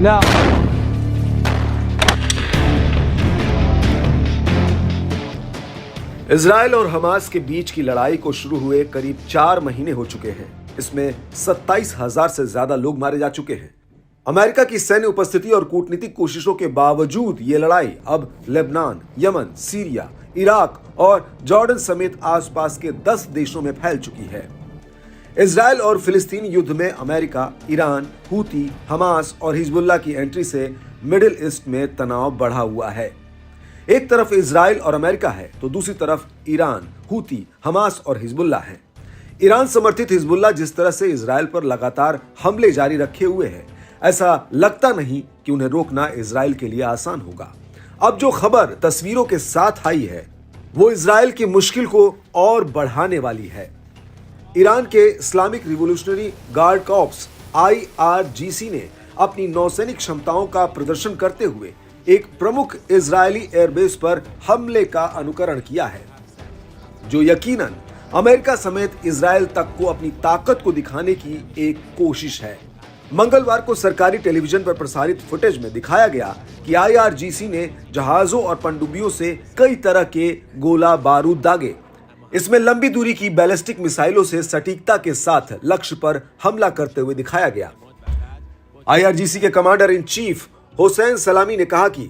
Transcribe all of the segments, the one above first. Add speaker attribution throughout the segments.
Speaker 1: Now.
Speaker 2: Israel और Hamas के बीच की लड़ाई को शुरू हुए करीब 4 महीने हो चुके हैं। इसमें 27,000 से ज्यादा लोग मारे जा चुके हैं। अमेरिका की सैन्य उपस्थिति और कूटनीतिक कोशिशों के बावजूद ये लड़ाई अब लेबनान, यमन, सीरिया, इराक और जॉर्डन समेत आसपास के 10 देशों में फैल चुकी है। इजराइल और फिलिस्तीन युद्ध में अमेरिका, ईरान, हूती, हमास और हिजबुल्लाह की एंट्री से मिडिल ईस्ट में तनाव बढ़ा हुआ है। एक तरफ इजराइल और अमेरिका है तो दूसरी तरफ ईरान, हूती, हमास और हिजबुल्लाह है। ईरान समर्थित हिजबुल्लाह जिस तरह से इजराइल पर लगातार हमले जारी रखे हुए है, ऐसा लगता नहीं कि उन्हें रोकना इजराइल के लिए आसान होगा। अब जो खबर तस्वीरों के साथ आई है वो इजराइल की मुश्किल को और बढ़ाने वाली है। ईरान के Islamic revolutionary guard corps IRGC ने अपनी नौसैनिक क्षमताओं का प्रदर्शन करते हुए एक प्रमुख इजरायली एयरबेस पर हमले का अनुकरण किया है, जो यकीनन अमेरिका समेत इजराइल तक को अपनी ताकत को दिखाने की एक कोशिश है। मंगलवार को सरकारी टेलीविजन पर प्रसारित फुटेज में दिखाया गया कि IRGC ने जहाजों और पनडुब्बियों से कई तरह के गोला बारूद दागे। इसमें लंबी दूरी की बैलिस्टिक मिसाइलों से सटीकता के साथ लक्ष्य पर हमला करते हुए दिखाया गया। IRGC के कमांडर इन चीफ हुसैन सलामी ने कहा कि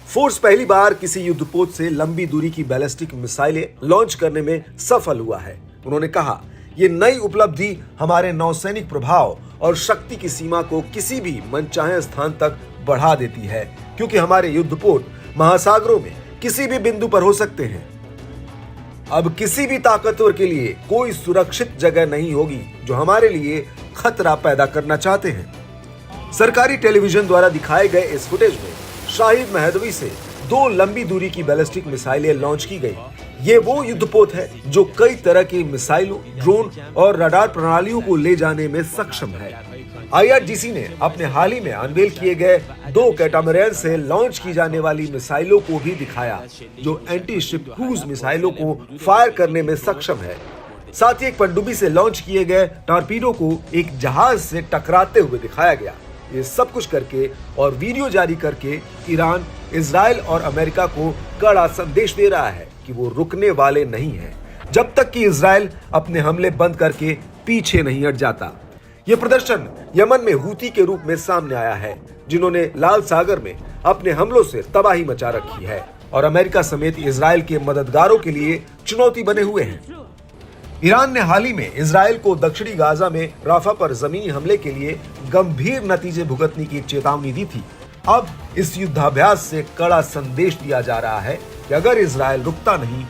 Speaker 2: फोर्स पहली बार किसी युद्धपोत से लंबी दूरी की बैलिस्टिक मिसाइलें लॉन्च करने में सफल हुआ है। उन्होंने कहा, यह नई उपलब्धि हमारे नौसैनिक प्रभाव और शक्ति की सीमा को किसी भी मनचाहे स्थान तक बढ़ा देती है, क्योंकि हमारे युद्धपोत महासागरों में किसी भी बिंदु पर हो सकते हैं। अब किसी भी ताकतवर के लिए कोई सुरक्षित जगह नहीं होगी जो हमारे लिए खतरा पैदा करना चाहते हैं। सरकारी टेलीविजन द्वारा दिखाए गए इस फुटेज में शाहिद महदवी से 2 लंबी दूरी की बैलिस्टिक मिसाइलें लॉन्च की गई। ये वो युद्धपोत है जो कई तरह की मिसाइलों, ड्रोन और रडार प्रणालियों को ले जाने में सक्षम है। IRGC ने अपने हाल ही में अनवेल किए गए 2 कैटामरैन से लॉन्च की जाने वाली मिसाइलों को भी दिखाया, जो एंटी शिप क्रूज मिसाइलों को फायर करने में सक्षम है। साथ ही एक पनडुब्बी से लॉन्च किए गए टॉर्पीडो को एक जहाज से टकराते हुए दिखाया गया। ये सब कुछ करके और वीडियो जारी करके ईरान, इजराइल और अमेरिका को कड़ा संदेश दे रहा है कि वो रुकने वाले नहीं हैं, जब तक कि इजराइल अपने हमले बंद करके पीछे नहीं हट जाता। ये प्रदर्शन यमन में हूती के रूप में सामने आया है, जिन्होंने लाल सागर में अपने हमलों से तबाही मचा रखी है और अमेरिका समेत इजराइल के मददगारों के लिए चुनौती बने हुए हैं। ईरान ने हाल ही में इजराइल को दक्षिणी गाजा में राफा पर जमीनी हमले के लिए गंभीर नतीजे भुगतने की चेतावनी दी थी। अब इस युद्धाभ्यास से कड़ा संदेश दिया जा रहा है कि अगर इजराइल रुकता नहीं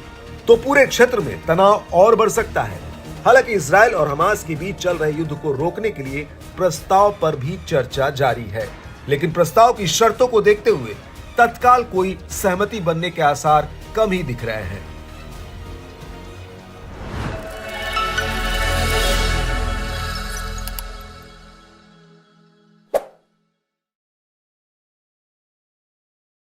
Speaker 2: तो पूरे क्षेत्र में तनाव और बढ़ सकता है। हालांकि इजराइल और हमास के बीच चल रहे युद्ध को रोकने के लिए प्रस्ताव पर भी चर्चा जारी है, लेकिन प्रस्ताव की शर्तों को देखते हुए तत्काल कोई सहमति बनने के आसार कम ही दिख रहे हैं।